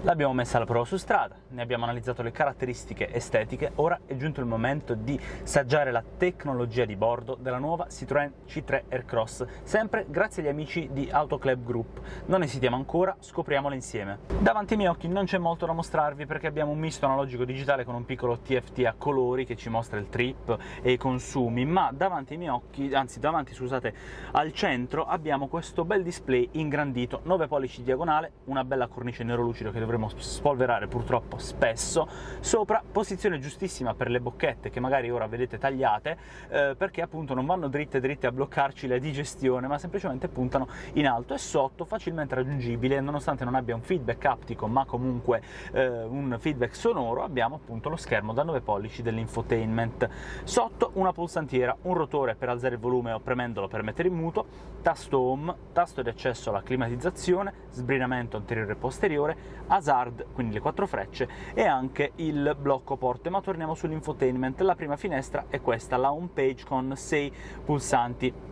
L'abbiamo messa alla prova su strada, ne abbiamo analizzato le caratteristiche estetiche, ora è giunto il momento di saggiare la tecnologia di bordo della nuova Citroën C3 Aircross, sempre grazie agli amici di Auto Club Group. Non esitiamo ancora, scopriamola insieme. Davanti ai miei occhi non c'è molto da mostrarvi perché abbiamo un misto analogico digitale con un piccolo TFT a colori che ci mostra il trip e i consumi, ma davanti ai miei occhi, anzi davanti, scusate, al centro abbiamo questo bel display ingrandito, 9 pollici diagonale, una bella cornice nero lucido che dovremo spolverare purtroppo spesso, sopra posizione giustissima per le bocchette che magari ora vedete tagliate, perché appunto non vanno dritte a bloccarci la digestione, ma semplicemente puntano in alto, e sotto facilmente raggiungibile, nonostante non abbia un feedback aptico ma comunque un feedback sonoro, abbiamo appunto lo schermo da 9 pollici dell'infotainment. Sotto una pulsantiera, un rotore per alzare il volume o premendolo per mettere in muto, tasto home, tasto di accesso alla climatizzazione, sbrinamento anteriore e posteriore, hazard, quindi le 4 frecce, e anche il blocco porte. Ma torniamo sull'infotainment. La prima finestra è questa, la home page con 6 pulsanti: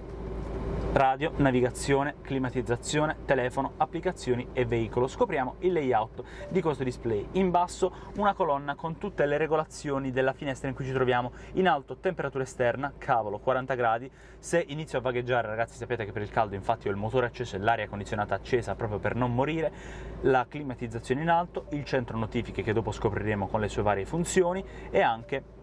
radio, navigazione, climatizzazione, telefono, applicazioni e veicolo. Scopriamo il layout di questo display. In basso una colonna con tutte le regolazioni della finestra in cui ci troviamo. In alto temperatura esterna, cavolo, 40 gradi. Se inizio a vagheggiare, ragazzi, sapete che per il caldo infatti ho il motore acceso e l'aria condizionata accesa proprio per non morire. La climatizzazione in alto, il centro notifiche che dopo scopriremo con le sue varie funzioni, e anche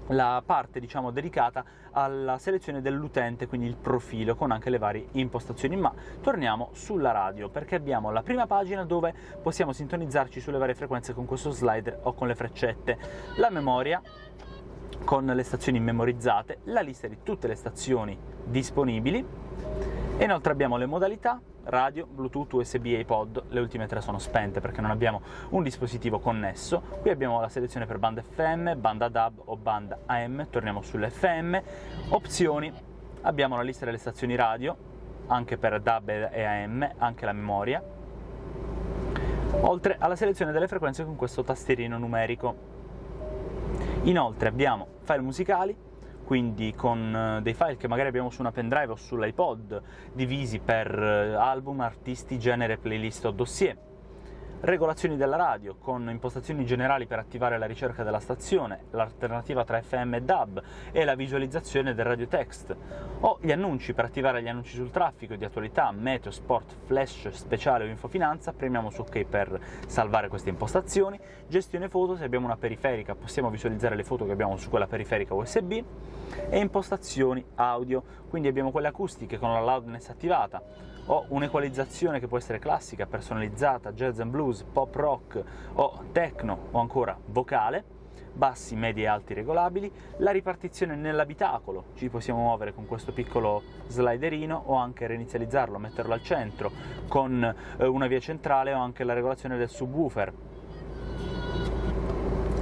la parte, diciamo, dedicata alla selezione dell'utente, quindi il profilo con anche le varie impostazioni. Ma torniamo sulla radio perché abbiamo la prima pagina dove possiamo sintonizzarci sulle varie frequenze con questo slider o con le freccette, la memoria con le stazioni memorizzate, la lista di tutte le stazioni disponibili, e inoltre abbiamo le modalità: radio, Bluetooth, USB e iPod. Le ultime 3 sono spente perché non abbiamo un dispositivo connesso. Qui abbiamo la selezione per banda FM, banda DAB o banda AM. Torniamo sull'FM. Opzioni: abbiamo la lista delle stazioni radio, anche per DAB e AM, anche la memoria, oltre alla selezione delle frequenze con questo tastierino numerico. Inoltre abbiamo file musicali, quindi con dei file che magari abbiamo su una pendrive o sull'iPod, divisi per album, artisti, genere, playlist o dossier. Regolazioni della radio, con impostazioni generali per attivare la ricerca della stazione, l'alternativa tra FM e DAB e la visualizzazione del radiotext, o gli annunci per attivare gli annunci sul traffico, di attualità, meteo, sport, flash, speciale o infofinanza. Premiamo su OK per salvare queste impostazioni. Gestione foto: se abbiamo una periferica possiamo visualizzare le foto che abbiamo su quella periferica USB. E impostazioni audio, quindi abbiamo quelle acustiche con la loudness attivata, o un'equalizzazione che può essere classica, personalizzata, jazz and blues, pop rock o techno, o ancora vocale, bassi, medi e alti regolabili, la ripartizione nell'abitacolo, ci possiamo muovere con questo piccolo sliderino o anche reinizializzarlo, metterlo al centro con una via centrale, o anche la regolazione del subwoofer.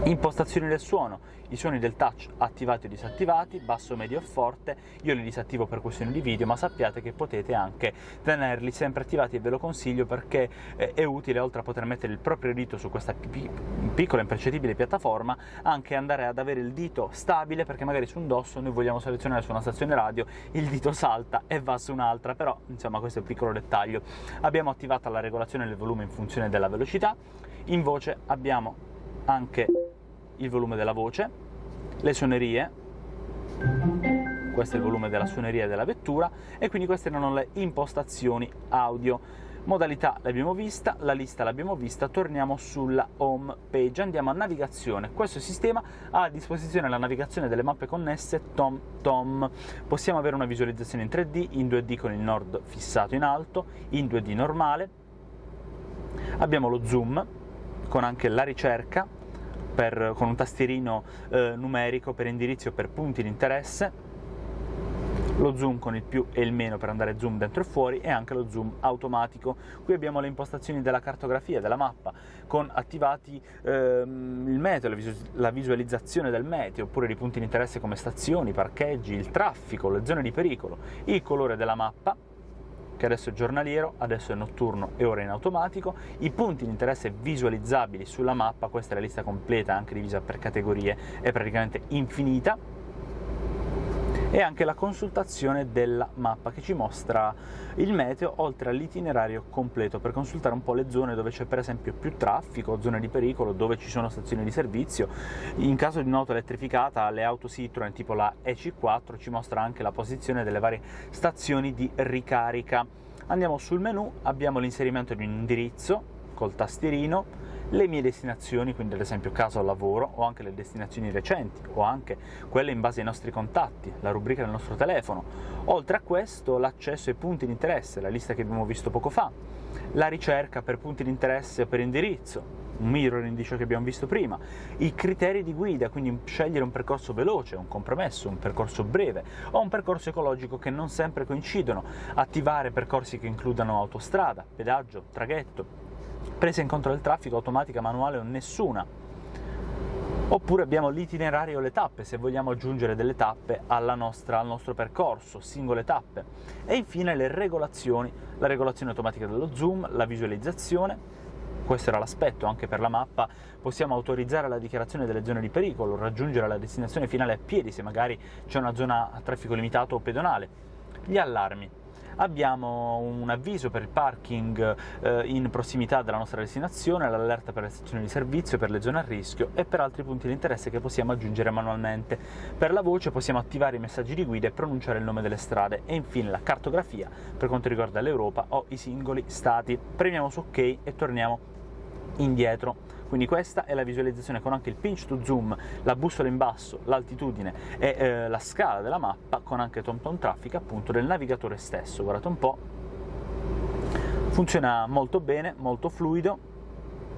Impostazioni del suono: i suoni del touch attivati o disattivati, basso, medio e forte. Io li disattivo per questioni di video, ma sappiate che potete anche tenerli sempre attivati, e ve lo consiglio perché è utile, oltre a poter mettere il proprio dito su questa piccola e impercettibile piattaforma, anche andare ad avere il dito stabile, perché magari su un dosso noi vogliamo selezionare su una stazione radio, il dito salta e va su un'altra, però insomma questo è un piccolo dettaglio. Abbiamo attivata la regolazione del volume in funzione della velocità. In voce abbiamo anche il volume della voce, le suonerie, questo è il volume della suoneria della vettura, e quindi queste erano le impostazioni audio. Modalità l'abbiamo vista, la lista l'abbiamo vista. Torniamo sulla home page, andiamo a navigazione. Questo sistema ha a disposizione la navigazione delle mappe connesse TomTom. Possiamo avere una visualizzazione in 3D, in 2D con il nord fissato in alto, in 2D normale. Abbiamo lo zoom con anche la ricerca, con un tastierino numerico per indirizzi o per punti di interesse, lo zoom con il più e il meno per andare zoom dentro e fuori, e anche lo zoom automatico. Qui abbiamo le impostazioni della cartografia della mappa, con attivati il meteo, la visualizzazione del meteo, oppure di punti di interesse come stazioni, parcheggi, il traffico, le zone di pericolo, il colore della mappa, che adesso è giornaliero, adesso è notturno e ora in automatico, i punti di interesse visualizzabili sulla mappa. Questa è la lista completa, anche divisa per categorie, è praticamente infinita, e anche la consultazione della mappa che ci mostra il meteo oltre all'itinerario completo per consultare un po' le zone dove c'è per esempio più traffico, zone di pericolo, dove ci sono stazioni di servizio. In caso di un'auto elettrificata, le auto Citroen tipo la EC4 ci mostra anche la posizione delle varie stazioni di ricarica. Andiamo sul menu, abbiamo l'inserimento di un indirizzo col tastierino, le mie destinazioni, quindi ad esempio casa o lavoro, o anche le destinazioni recenti, o anche quelle in base ai nostri contatti, la rubrica del nostro telefono. Oltre a questo l'accesso ai punti di interesse, la lista che abbiamo visto poco fa, la ricerca per punti di interesse o per indirizzo, un mirroring di ciò che abbiamo visto prima, i criteri di guida, quindi scegliere un percorso veloce, un compromesso, un percorso breve o un percorso ecologico che non sempre coincidono, attivare percorsi che includano autostrada, pedaggio, traghetto, presa in conto del traffico automatica, manuale o nessuna. Oppure abbiamo l'itinerario o le tappe, se vogliamo aggiungere delle tappe al nostro percorso, singole tappe. E infine le regolazioni, la regolazione automatica dello zoom, la visualizzazione. Questo era l'aspetto, anche per la mappa possiamo autorizzare la dichiarazione delle zone di pericolo, raggiungere la destinazione finale a piedi se magari c'è una zona a traffico limitato o pedonale. Gli allarmi. Abbiamo un avviso per il parking in prossimità della nostra destinazione, l'allerta per le stazioni di servizio, per le zone a rischio e per altri punti di interesse che possiamo aggiungere manualmente. Per la voce possiamo attivare i messaggi di guida e pronunciare il nome delle strade e infine la cartografia per quanto riguarda l'Europa o i singoli stati. Premiamo su OK e torniamo indietro. Quindi questa è la visualizzazione con anche il pinch to zoom, la bussola in basso, l'altitudine e la scala della mappa con anche TomTom Traffic appunto del navigatore stesso. Guardate un po', funziona molto bene, molto fluido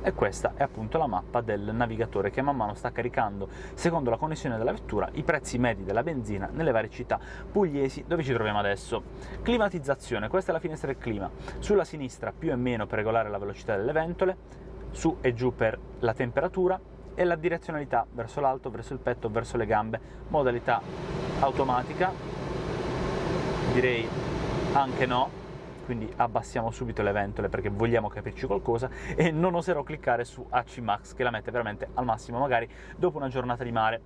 e questa è appunto la mappa del navigatore che man mano sta caricando, secondo la connessione della vettura, i prezzi medi della benzina nelle varie città pugliesi dove ci troviamo adesso. Climatizzazione, questa è la finestra del clima, sulla sinistra più e meno per regolare la velocità delle ventole, su e giù per la temperatura e la direzionalità verso l'alto, verso il petto, verso le gambe, modalità automatica, direi anche no, quindi abbassiamo subito le ventole perché vogliamo capirci qualcosa e non oserò cliccare su AC Max che la mette veramente al massimo, magari dopo una giornata di mare.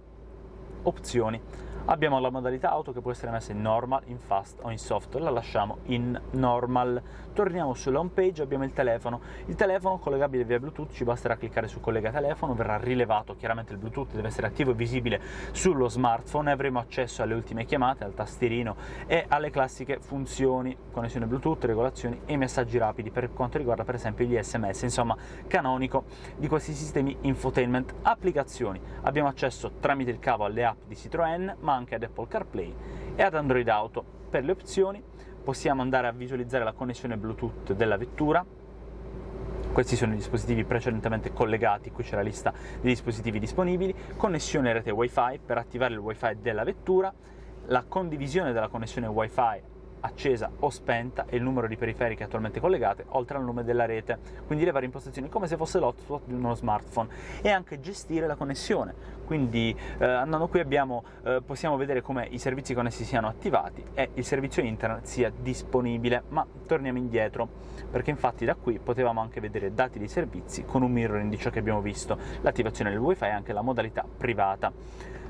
Opzioni. Abbiamo la modalità auto che può essere messa in normal, in fast o in soft, la lasciamo in normal. Torniamo sulla home page, abbiamo il telefono collegabile via Bluetooth, ci basterà cliccare su collega telefono, verrà rilevato, chiaramente il Bluetooth deve essere attivo e visibile sullo smartphone e avremo accesso alle ultime chiamate, al tastierino e alle classiche funzioni, connessione Bluetooth, regolazioni e messaggi rapidi per quanto riguarda per esempio gli SMS, insomma canonico di questi sistemi infotainment. Applicazioni, abbiamo accesso tramite il cavo alle app di Citroen ma anche ad Apple CarPlay e ad Android Auto. Per le opzioni possiamo andare a visualizzare la connessione Bluetooth della vettura. Questi sono i dispositivi precedentemente collegati, qui c'è la lista dei dispositivi disponibili, connessione rete Wi-Fi per attivare il Wi-Fi della vettura, la condivisione della connessione Wi-Fi accesa o spenta e il numero di periferiche attualmente collegate, oltre al nome della rete, quindi le varie impostazioni come se fosse l'hotspot di uno smartphone, e anche gestire la connessione. Quindi andando qui possiamo vedere come i servizi connessi siano attivati e il servizio internet sia disponibile, ma torniamo indietro perché infatti da qui potevamo anche vedere dati dei servizi con un mirroring di ciò che abbiamo visto, l'attivazione del wifi e anche la modalità privata.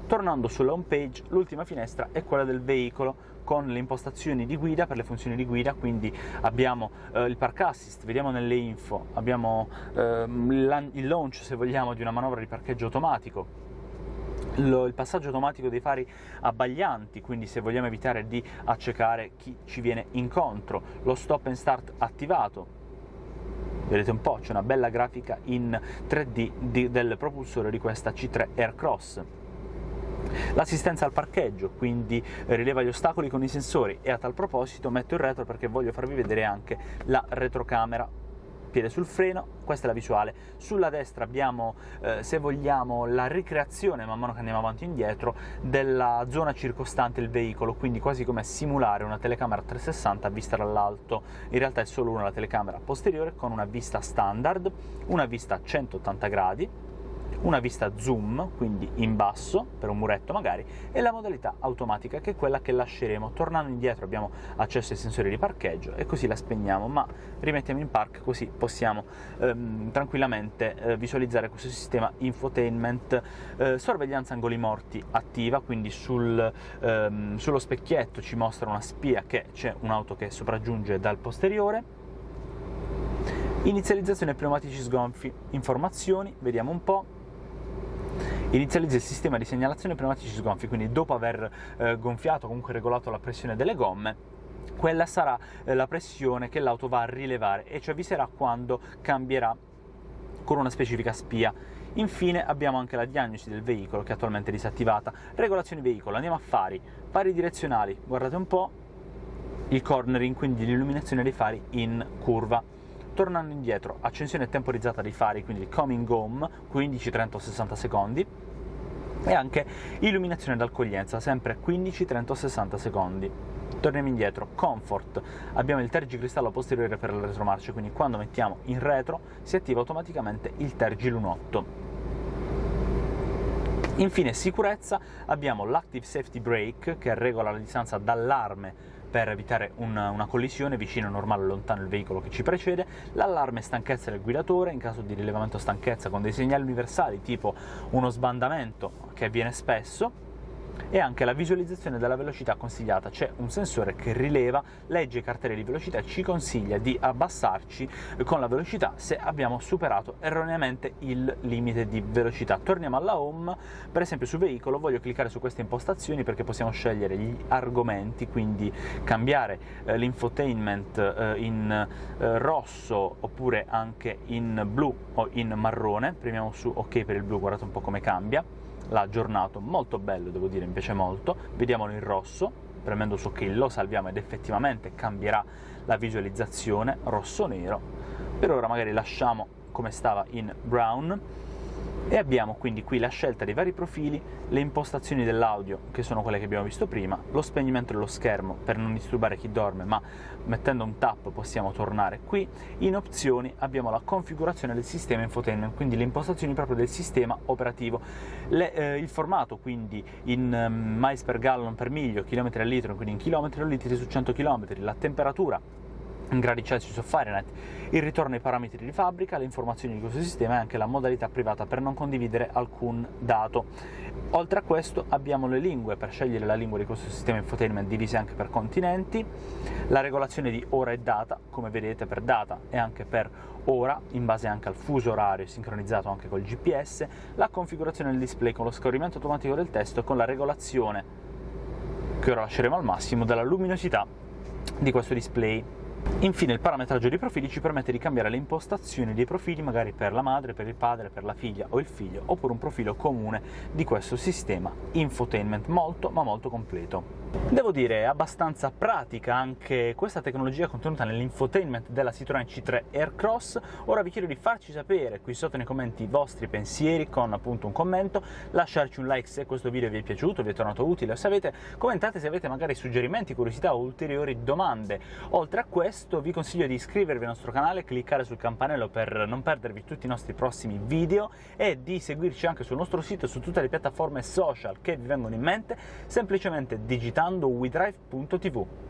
Tornando sulla home page, l'ultima finestra è quella del veicolo con le impostazioni di guida per le funzioni di guida, quindi abbiamo il park assist, vediamo nelle info, abbiamo il launch se vogliamo di una manovra di parcheggio automatico, il passaggio automatico dei fari abbaglianti, quindi se vogliamo evitare di accecare chi ci viene incontro, lo stop and start attivato. Vedete un po', c'è una bella grafica in 3D del propulsore di questa C3 Aircross. L'assistenza al parcheggio, quindi rileva gli ostacoli con i sensori, e a tal proposito metto il retro perché voglio farvi vedere anche la retrocamera. Piede sul freno, questa è la visuale. Sulla destra abbiamo, se vogliamo, la ricreazione, man mano che andiamo avanti e indietro, della zona circostante il veicolo, quindi quasi come simulare una telecamera 360 vista dall'alto. In realtà è solo una telecamera posteriore con una vista standard, una vista a 180 gradi, una vista zoom, quindi in basso, per un muretto magari, e la modalità automatica, che è quella che lasceremo. Tornando indietro abbiamo accesso ai sensori di parcheggio e così la spegniamo, ma rimettiamo in park, così possiamo tranquillamente visualizzare questo sistema infotainment. Sorveglianza angoli morti attiva, quindi sullo specchietto ci mostra una spia che c'è un'auto che sopraggiunge dal posteriore. Inizializzazione pneumatici sgonfi, informazioni, vediamo un po'. Inizializza il sistema di segnalazione pneumatici sgonfi, quindi dopo aver gonfiato, comunque regolato la pressione delle gomme, quella sarà la pressione che l'auto va a rilevare e ci avviserà quando cambierà con una specifica spia. Infine abbiamo anche la diagnosi del veicolo, che è attualmente disattivata. Regolazioni veicolo, andiamo a fari direzionali, guardate un po', il cornering, quindi l'illuminazione dei fari in curva. Tornando indietro, accensione temporizzata dei fari, quindi il coming home, 15, 30 o 60 secondi, e anche illuminazione d'accoglienza, sempre 15, 30 o 60 secondi. Torniamo indietro, comfort, abbiamo il tergicristallo posteriore per le retromarce, quindi quando mettiamo in retro si attiva automaticamente il tergilunotto. Infine sicurezza, abbiamo l'Active Safety Brake, che regola la distanza dall'arme per evitare una collisione, vicino, normale o lontano il veicolo che ci precede, l'allarme stanchezza del guidatore in caso di rilevamento stanchezza con dei segnali universali tipo uno sbandamento che avviene spesso, e anche la visualizzazione della velocità consigliata. C'è un sensore che rileva, legge i cartelli di velocità e ci consiglia di abbassarci con la velocità se abbiamo superato erroneamente il limite di velocità. Torniamo alla home, per esempio su veicolo voglio cliccare su queste impostazioni perché possiamo scegliere gli argomenti, quindi cambiare l'infotainment in rosso oppure anche in blu o in marrone. Premiamo su ok per il blu, guardate un po' come cambia. L'ha aggiornato, molto bello, devo dire, mi piace molto. Vediamolo in rosso, premendo su ok lo salviamo ed effettivamente cambierà la visualizzazione rosso-nero. Per ora magari lasciamo come stava in brown, e abbiamo quindi qui la scelta dei vari profili, le impostazioni dell'audio, che sono quelle che abbiamo visto prima, lo spegnimento dello schermo per non disturbare chi dorme, ma mettendo un tap possiamo tornare qui. In opzioni abbiamo la configurazione del sistema infotainment, quindi le impostazioni proprio del sistema operativo, il formato, quindi in miles per gallon per miglio, chilometri al litro, quindi in chilometri o litri su 100 km, la temperatura in gradi Celsius o Fahrenheit, il ritorno ai parametri di fabbrica, le informazioni di questo sistema e anche la modalità privata per non condividere alcun dato. Oltre a questo abbiamo le lingue, per scegliere la lingua di questo sistema infotainment divise anche per continenti, la regolazione di ora e data, come vedete per data e anche per ora, in base anche al fuso orario sincronizzato anche col GPS, la configurazione del display con lo scorrimento automatico del testo e con la regolazione, che ora lasceremo al massimo, della luminosità di questo display. Infine il parametraggio dei profili ci permette di cambiare le impostazioni dei profili, magari per la madre, per il padre, per la figlia o il figlio, oppure un profilo comune di questo sistema infotainment molto ma molto completo. Devo dire, è abbastanza pratica anche questa tecnologia contenuta nell'infotainment della Citroën C3 Aircross. Ora vi chiedo di farci sapere qui sotto nei commenti i vostri pensieri con appunto un commento, lasciarci un like se questo video vi è piaciuto, vi è tornato utile, o se avete, commentate se avete magari suggerimenti, curiosità o ulteriori domande. Oltre a questo vi consiglio di iscrivervi al nostro canale, cliccare sul campanello per non perdervi tutti i nostri prossimi video e di seguirci anche sul nostro sito e su tutte le piattaforme social che vi vengono in mente, semplicemente digitando wedrive.tv.